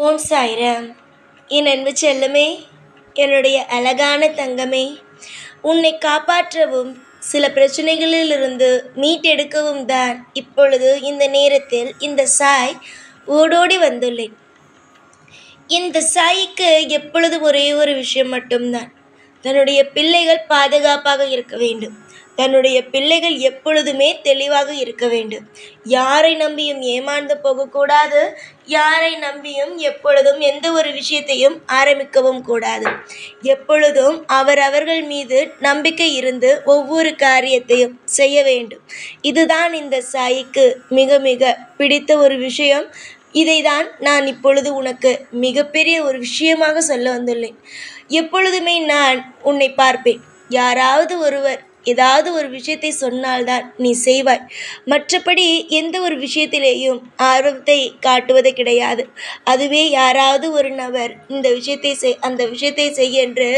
ஓம் சாய்ராம். என் அன்பு செல்லமே, என்னுடைய அழகான தங்கமே, உன்னை காப்பாற்றவும் சில பிரச்சனைகளிலிருந்து மீட்டெடுக்கவும் தான் இப்பொழுது இந்த நேரத்தில் இந்த சாய் ஓடோடி வந்துள்ளேன். இந்த சாய்க்கு எப்பொழுதும் ஒரே ஒரு விஷயம் மட்டும்தான், தன்னுடைய பிள்ளைகள் பாதுகாப்பாக இருக்க வேண்டும். தன்னுடைய பிள்ளைகள் எப்பொழுதுமே தெளிவாக இருக்க வேண்டும். யாரை நம்பியும் ஏமாந்து போகக்கூடாது. யாரை நம்பியும் எப்பொழுதும் எந்த ஒரு விஷயத்தையும் ஆரம்பிக்கவும் கூடாது. எப்பொழுதும் அவர்கள் மீது நம்பிக்கை இருந்து ஒவ்வொரு காரியத்தையும் செய்ய வேண்டும். இதுதான் இந்த சாய்க்கு மிக மிக பிடித்த ஒரு விஷயம். இதைதான் நான் இப்பொழுது உனக்கு மிகப்பெரிய ஒரு விஷயமாக சொல்ல வந்துள்ளேன். எப்பொழுதுமே நான் உன்னை பார்ப்பேன். யாராவது ஒருவர் ஏதாவது ஒரு விஷயத்தை சொன்னால்தான் நீ செய்வாய். மற்றபடி எந்த ஒரு விஷயத்திலேயும் ஆர்வத்தை காட்டுவது கிடையாது. அதுவே யாராவது ஒரு நபர் இந்த விஷயத்தை செய், அந்த விஷயத்தை செய் என்று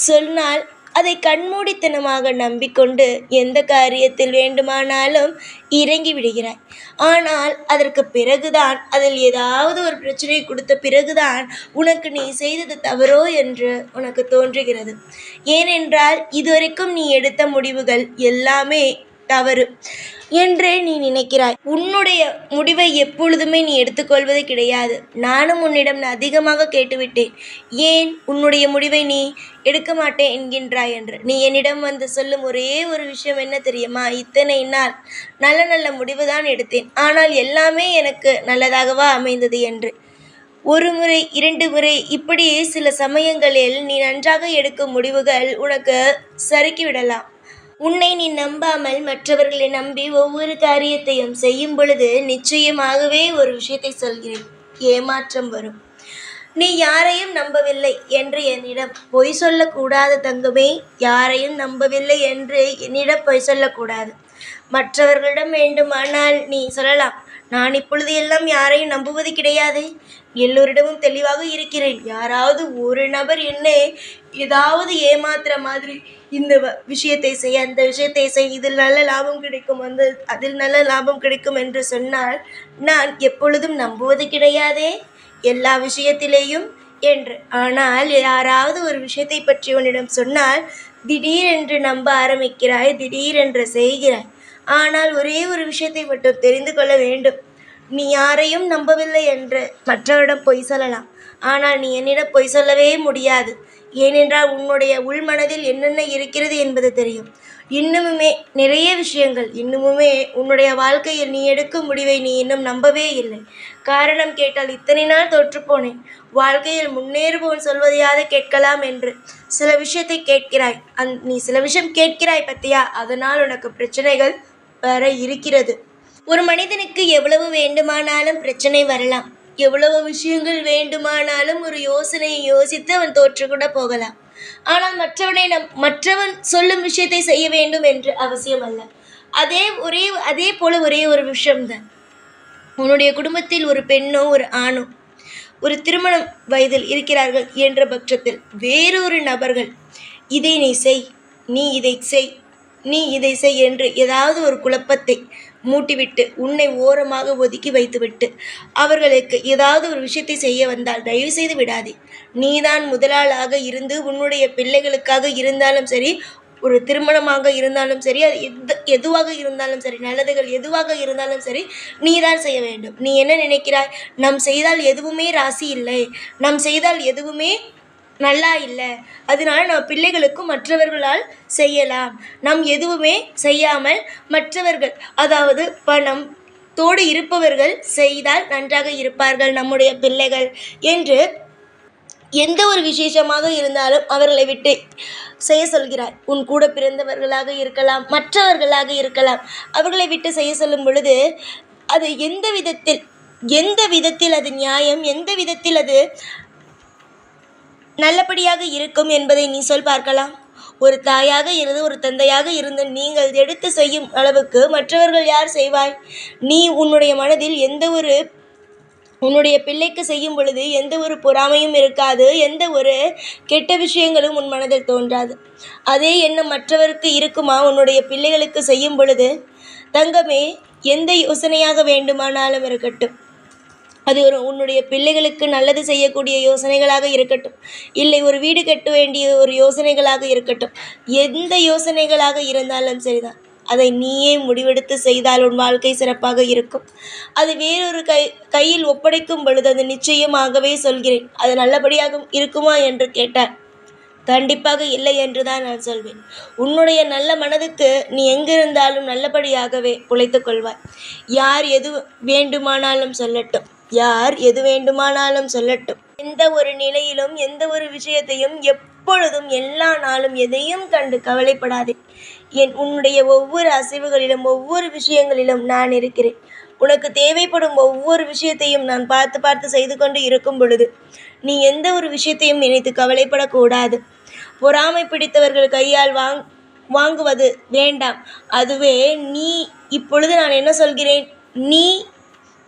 சொன்னால் அதை கண்மூடித்தனமாக நம்பிக்கொண்டு எந்த காரியத்தில் வேண்டுமானாலும் இறங்கி விடுகிறாய். ஆனால் அதற்கு பிறகுதான், அதில் ஏதாவது ஒரு பிரச்சனை கொடுத்த பிறகுதான் உனக்கு நீ செய்தது தவறோ என்று உனக்கு தோன்றுகிறது. ஏனென்றால் இதுவரைக்கும் நீ எடுத்த முடிவுகள் எல்லாமே தவறு என்றே நீ நினைக்கிறாய். உன்னுடைய முடிவை எப்பொழுதுமே நீ எடுத்துக்கொள்வது கிடையாது. நானும் உன்னிடம் அதிகமாக கேட்டுவிட்டேன், ஏன் உன்னுடைய முடிவை நீ எடுக்க மாட்டேன் என்கின்றாய் என்று. நீ என்னிடம் வந்து சொல்லும் ஒரே ஒரு விஷயம் என்ன தெரியுமா? இத்தனை நாள் நல்ல நல்ல முடிவு தான் எடுத்தேன், ஆனால் எல்லாமே எனக்கு நல்லதாகவா அமைந்தது என்று. ஒரு முறை, 2 முறை, இப்படி சில சமயங்களில் நீ நன்றாக எடுக்கும் முடிவுகள் உனக்கு சறுக்கிவிடலாம். உன்னை நீ நம்பாமல் மற்றவர்களை நம்பி ஒவ்வொரு காரியத்தையும் செய்யும் பொழுது நிச்சயமாகவே ஒரு விஷயத்தை சொல்கிறேன், ஏமாற்றம் வரும். நீ யாரையும் நம்பவில்லை என்று என்னிடம் பொய் சொல்லக்கூடாது தங்கமே. யாரையும் நம்பவில்லை என்று என்னிடம் பொய் சொல்லக்கூடாது. மற்றவர்களிடம் வேண்டுமானால் நீ சொல்லலாம், நான் இப்பொழுது எல்லாம் யாரையும் நம்புவது கிடையாது, எல்லோரிடமும் தெளிவாக இருக்கிறேன். யாராவது ஒரு நபர் என்னை ஏதாவது ஏமாத்துற மாதிரி, இந்த விஷயத்தை செய், அந்த விஷயத்தை செய், இதில் நல்ல லாபம் கிடைக்கும், அதில் நல்ல லாபம் கிடைக்கும் என்று சொன்னால் நான் எப்பொழுதும் நம்புவது கிடையாதே எல்லா விஷயத்திலேயும் என்று. ஆனால் யாராவது ஒரு விஷயத்தை பற்றி உன்னிடம் சொன்னால் திடீரென்று நம்ப ஆரம்பிக்கிறாய், திடீரென்று செய்கிறாய். ஆனால் ஒரே ஒரு விஷயத்தை மட்டும் தெரிந்து கொள்ள வேண்டும். நீ யாரையும் நம்பவில்லை என்று மற்றவரிடம் பொய் சொல்லலாம், ஆனால் நீ என்னிடம் பொய் சொல்லவே முடியாது. ஏனென்றால் உன்னுடைய உள்மனதில் என்னென்ன இருக்கிறது என்பது தெரியும். இன்னுமுமே நிறைய விஷயங்கள், இன்னுமுமே உன்னுடைய வாழ்க்கையில் நீ எடுக்கும் முடிவை நீ இன்னும் நம்பவே இல்லை. காரணம் கேட்டால் இத்தனை நாள் தோற்றுப்போனேன், வாழ்க்கையில் முன்னேறுபவன் சொல்வதையாவது கேட்கலாம் என்று சில விஷயத்தை கேட்கிறாய். நீ சில விஷயம் கேட்கிறாய் பத்தியா, அதனால் உனக்கு பிரச்சனைகள் வர இருக்கிறது. ஒரு மனிதனுக்கு எவ்வளவு வேண்டுமானாலும் பிரச்சனை வரலாம், எவ்வளவு விஷயங்கள் வேண்டுமானாலும் ஒரு யோசனையை யோசித்து அவன் தோற்று கூட போகலாம். ஆனால் மற்றவன் சொல்லும் விஷயத்தை செய்ய வேண்டும் என்று அவசியம் அல்ல. அதே போல ஒரே ஒரு விஷயம்தான், உன்னுடைய குடும்பத்தில் ஒரு பெண்ணோ ஒரு ஆணோ ஒரு திருமணம் வயதில் இருக்கிறார்கள் என்ற பட்சத்தில் வேறொரு நபர்கள் இதை நீ செய், நீ இதை செய், நீ இதை செய் என்று ஏதாவது ஒரு குழப்பத்தை மூட்டிவிட்டு உன்னை ஓரமாக ஒதுக்கி வைத்துவிட்டு அவர்களுக்கு ஏதாவது ஒரு விஷயத்தை செய்ய வந்தால் தயவு செய்து விடாதே. நீதான் முதலாளாக இருந்து உன்னுடைய பிள்ளைகளுக்காக இருந்தாலும் சரி, ஒரு திருமணமாக இருந்தாலும் சரி, அது எதுவாக இருந்தாலும் சரி, நல்லதுகள் எதுவாக இருந்தாலும் சரி, நீதான் செய்ய வேண்டும். நீ என்ன நினைக்கிறாய்? நம் செய்தால் எதுவுமே ராசி இல்லை, நம் செய்தால் எதுவுமே நல்லா இல்லை, அதனால நம்ம பிள்ளைகளுக்கும் மற்றவர்களால் செய்யலாம், நம் எதுவுமே செய்யாமல் மற்றவர்கள், அதாவது பணம் தோடு இருப்பவர்கள் செய்தால் நன்றாக இருப்பார்கள் நம்முடைய பிள்ளைகள் என்று எந்த ஒரு விசேஷமாக இருந்தாலும் அவர்களை விட்டு செய்ய சொல்கிறார். உன் கூட பிறந்தவர்களாக இருக்கலாம், மற்றவர்களாக இருக்கலாம், அவர்களை விட்டு செய்ய சொல்லும் பொழுது அது எந்த விதத்தில் அது நியாயம், எந்த விதத்தில் அது நல்லபடியாக இருக்கும் என்பதை நீ சொல் பார்க்கலாம். ஒரு தாயாக இருந்து, ஒரு தந்தையாக இருந்து நீங்கள் எடுத்து செய்யும் அளவுக்கு மற்றவர்கள் யார் செய்வாய்? நீ உன்னுடைய மனதில் உன்னுடைய பிள்ளைக்கு செய்யும் பொழுது எந்த ஒரு பொறாமையும் இருக்காது, எந்த ஒரு கெட்ட விஷயங்களும் உன் மனதில் தோன்றாது. அதே எண்ணம் மற்றவருக்கு இருக்குமா உன்னுடைய பிள்ளைகளுக்கு செய்யும் பொழுது? தங்கமே, எந்த யோசனையாக வேண்டுமானாலும் இருக்கட்டும், அது உன்னுடைய பிள்ளைகளுக்கு நல்லது செய்யக்கூடிய யோசனைகளாக இருக்கட்டும், இல்லை ஒரு வீடு கட்ட வேண்டிய ஒரு யோசனைகளாக இருக்கட்டும், எந்த யோசனைகளாக இருந்தாலும் சரிதான், அதை நீயே முடிவெடுத்து செய்தால் உன் வாழ்க்கை சிறப்பாக இருக்கும். அது வேறொரு கையில் ஒப்படைக்கும் பொழுது அது நிச்சயமாகவே சொல்கிறேன், அது நல்லபடியாக இருக்குமா என்று கேட்டால் கண்டிப்பாக இல்லை என்று தான் நான் சொல்வேன். உன்னுடைய நல்ல மனதுக்கு நீ எங்கிருந்தாலும் நல்லபடியாகவே உழைத்துக் கொள்வாய். யார் எது வேண்டுமானாலும் சொல்லட்டும், யார் எது வேண்டுமானாலும் சொல்லட்டும். எந்த ஒரு நிலையிலும் எந்த ஒரு விஷயத்தையும் எப்பொழுதும் எல்லா நாளும் எதையும் கண்டு கவலைப்படாதே. உன்னுடைய ஒவ்வொரு அசைவுகளிலும் ஒவ்வொரு விஷயங்களிலும் நான் இருக்கிறேன். உனக்கு தேவைப்படும் ஒவ்வொரு விஷயத்தையும் நான் பார்த்து பார்த்து செய்து கொண்டு இருக்கும் பொழுது நீ எந்த ஒரு விஷயத்தையும் நினைத்து கவலைப்படக்கூடாது. பொறாமை பிடித்தவர்கள் கையால் வாங்குவது வேண்டாம். அதுவே நீ இப்பொழுது நான் என்ன சொல்கிறேன், நீ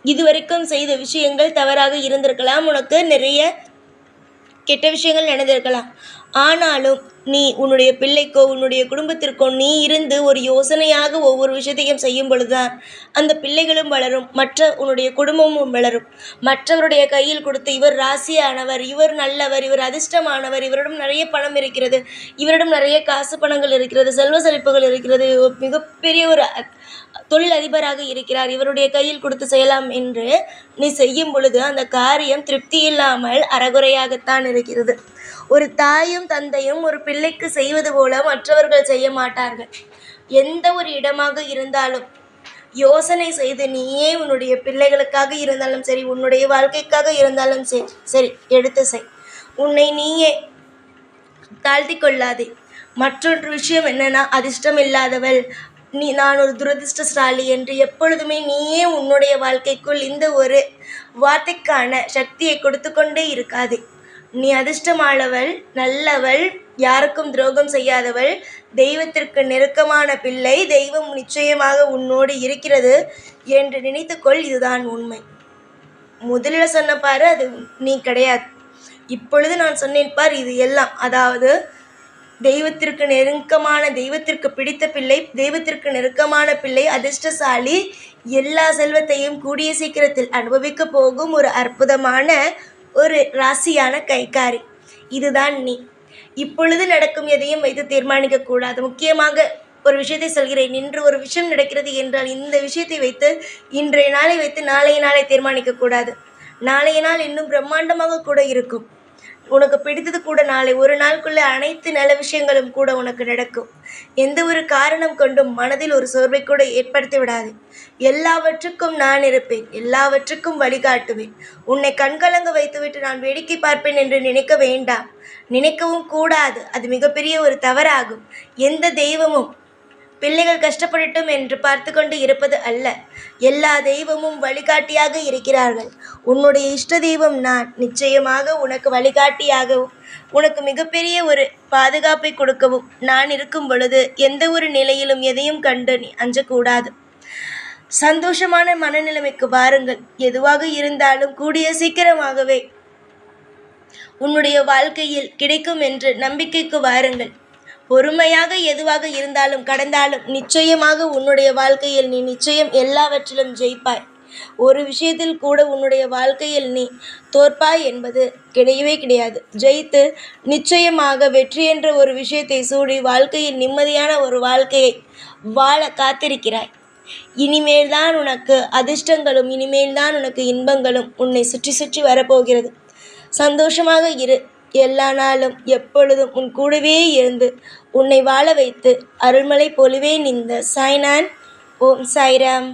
இதுவரைக்கும் செய்த விஷயங்கள் தவறாக இருந்திருக்கலாம், உனக்கு நிறைய கெட்ட விஷயங்கள் நடந்திருக்கலாம். ஆனாலும் நீ உன்னுடைய பிள்ளைக்கோ உன்னுடைய குடும்பத்திற்கோ நீ இருந்து ஒரு யோசனையாக ஒவ்வொரு விஷயத்தையும் செய்யும் பொழுதுதான் அந்த பிள்ளைகளும் வளரும், உன்னுடைய குடும்பமும் வளரும். மற்றவருடைய கையில் கொடுத்து இவர் ராசியானவர், இவர் நல்லவர், இவர் அதிர்ஷ்டமானவர், இவரிடம் நிறைய பணம் இருக்கிறது, இவரிடம் நிறைய காசு பணங்கள் இருக்கிறது, செல்வ செழிப்புகள் இருக்கிறது, மிகப்பெரிய ஒரு தொழில் அதிபராக இருக்கிறார், இவருடைய கையில் கொடுத்து செய்யலாம் என்று நீ செய்யும் பொழுது அந்த காரியம் திருப்தி இல்லாமல் அறகுறையாகத்தான் இருக்கிறது. ஒரு தாயும் தந்தையும் ஒரு பிள்ளைக்கு செய்வது போல மற்றவர்கள் செய்ய மாட்டார்கள். எந்த ஒரு இடமாக இருந்தாலும் யோசனை செய்து நீயே உன்னுடைய பிள்ளைகளுக்காக இருந்தாலும் சரி, உன்னுடைய வாழ்க்கைக்காக இருந்தாலும் சரி எடுத்து செய். உன்னை நீயே தாழ்த்தி கொள்ளாதே. மற்றொரு விஷயம் என்னன்னா, அதிர்ஷ்டம் இல்லாதவள், நான் ஒரு துரதிர்ஷ்டசாலி என்று எப்பொழுதுமே நீயே உன்னுடைய வாழ்க்கைக்குள் இந்த ஒரு வார்த்தைக்கான சக்தியை கொடுத்து கொண்டே இருக்காதே. நீ அதிர்ஷ்டமானவள், நல்லவள், யாருக்கும் துரோகம் செய்யாதவள், தெய்வத்திற்கு நெருக்கமான பிள்ளை, தெய்வம் நிச்சயமாக உன்னோடு இருக்கிறது என்று நினைத்துக்கொள். இதுதான் உண்மை. முதலில் சொன்ன பாரு, அது நீ கிடையாது. இப்பொழுது நான் சொன்னேன் பார், இது எல்லாம், அதாவது தெய்வத்திற்கு நெருக்கமான, தெய்வத்திற்கு பிடித்த பிள்ளை, தெய்வத்திற்கு நெருக்கமான பிள்ளை, அதிர்ஷ்டசாலி, எல்லா செல்வத்தையும் கூடிய சீக்கிரத்தில் அனுபவிக்க போகும் ஒரு அற்புதமான ஒரு ராசியான கைக்காரி. இதுதான் நீ. இப்பொழுது நடக்கும் எதையும் வைத்து தீர்மானிக்க கூடாது. முக்கியமாக ஒரு விஷயத்தை சொல்கிறேன், இன்று ஒரு விஷயம் நடக்கிறது என்றால் இந்த விஷயத்தை வைத்து இன்றைய நாளை வைத்து நாளைய நாளை தீர்மானிக்க கூடாது. நாளைய நாள் இன்னும் பிரம்மாண்டமாக கூட இருக்கும். உனக்கு பிடித்தது கூட நாளை ஒரு நாளுக்குள்ளே அனைத்து நல்ல விஷயங்களும் கூட உனக்கு நடக்கும். எந்த ஒரு காரணம் கொண்டும் மனதில் ஒரு சோர்வை கூட ஏற்படுத்தி விடாது. எல்லாவற்றுக்கும் நான் இருப்பேன், எல்லாவற்றுக்கும் வழிகாட்டுவேன். உன்னை கண்கலங்க வைத்துவிட்டு நான் வேடிக்கை பார்ப்பேன் என்று நினைக்க வேண்டாம், நினைக்கவும் கூடாது. அது மிகப்பெரிய ஒரு தவறாகும். எந்த தெய்வமும் பிள்ளைகள் கஷ்டப்படட்டும் என்று பார்த்து கொண்டு இருப்பது அல்ல. எல்லா தெய்வமும் வழிகாட்டியாக இருக்கிறார்கள். உன்னுடைய இஷ்ட தெய்வம் நான். நிச்சயமாக உனக்கு வழிகாட்டியாகவும் உனக்கு மிகப்பெரிய ஒரு பாதுகாப்பை கொடுக்கவும் நான் இருக்கும் பொழுது எந்த ஒரு நிலையிலும் எதையும் கண்டு நீ அஞ்சக்கூடாது. சந்தோஷமான மனநிலைமைக்கு வாருங்கள். எதுவாக இருந்தாலும் கூடிய சீக்கிரமாகவே உன்னுடைய வாழ்க்கையில் கிடைக்கும் என்று நம்பிக்கைக்கு வாருங்கள். பொறுமையாக எதுவாக இருந்தாலும் கடந்தாலும் நிச்சயமாக உன்னுடைய வாழ்க்கையில் நீ நிச்சயம் எல்லாவற்றிலும் ஜெயிப்பாய். ஒரு விஷயத்தில் கூட உன்னுடைய வாழ்க்கையில் நீ தோற்பாய் என்பது கிடையவே கிடையாது. ஜெயித்து நிச்சயமாக வெற்றி என்ற ஒரு விஷயத்தை சூடி வாழ்க்கையில் நிம்மதியான ஒரு வாழ்க்கையை வாழ காத்திருக்கிறாய். இனிமேல் தான் உனக்கு அதிர்ஷ்டங்களும், இனிமேல் தான் உனக்கு இன்பங்களும் உன்னை சுற்றி சுற்றி வரப்போகிறது. சந்தோஷமாக இரு. எல்லா நாளும் எப்பொழுதும் உன் கூடவே இருந்து உன்னை வாழ வைத்து அருள்மலை பொழிவேன். இந்த சாய்நான். ஓம் சாய்ராம்.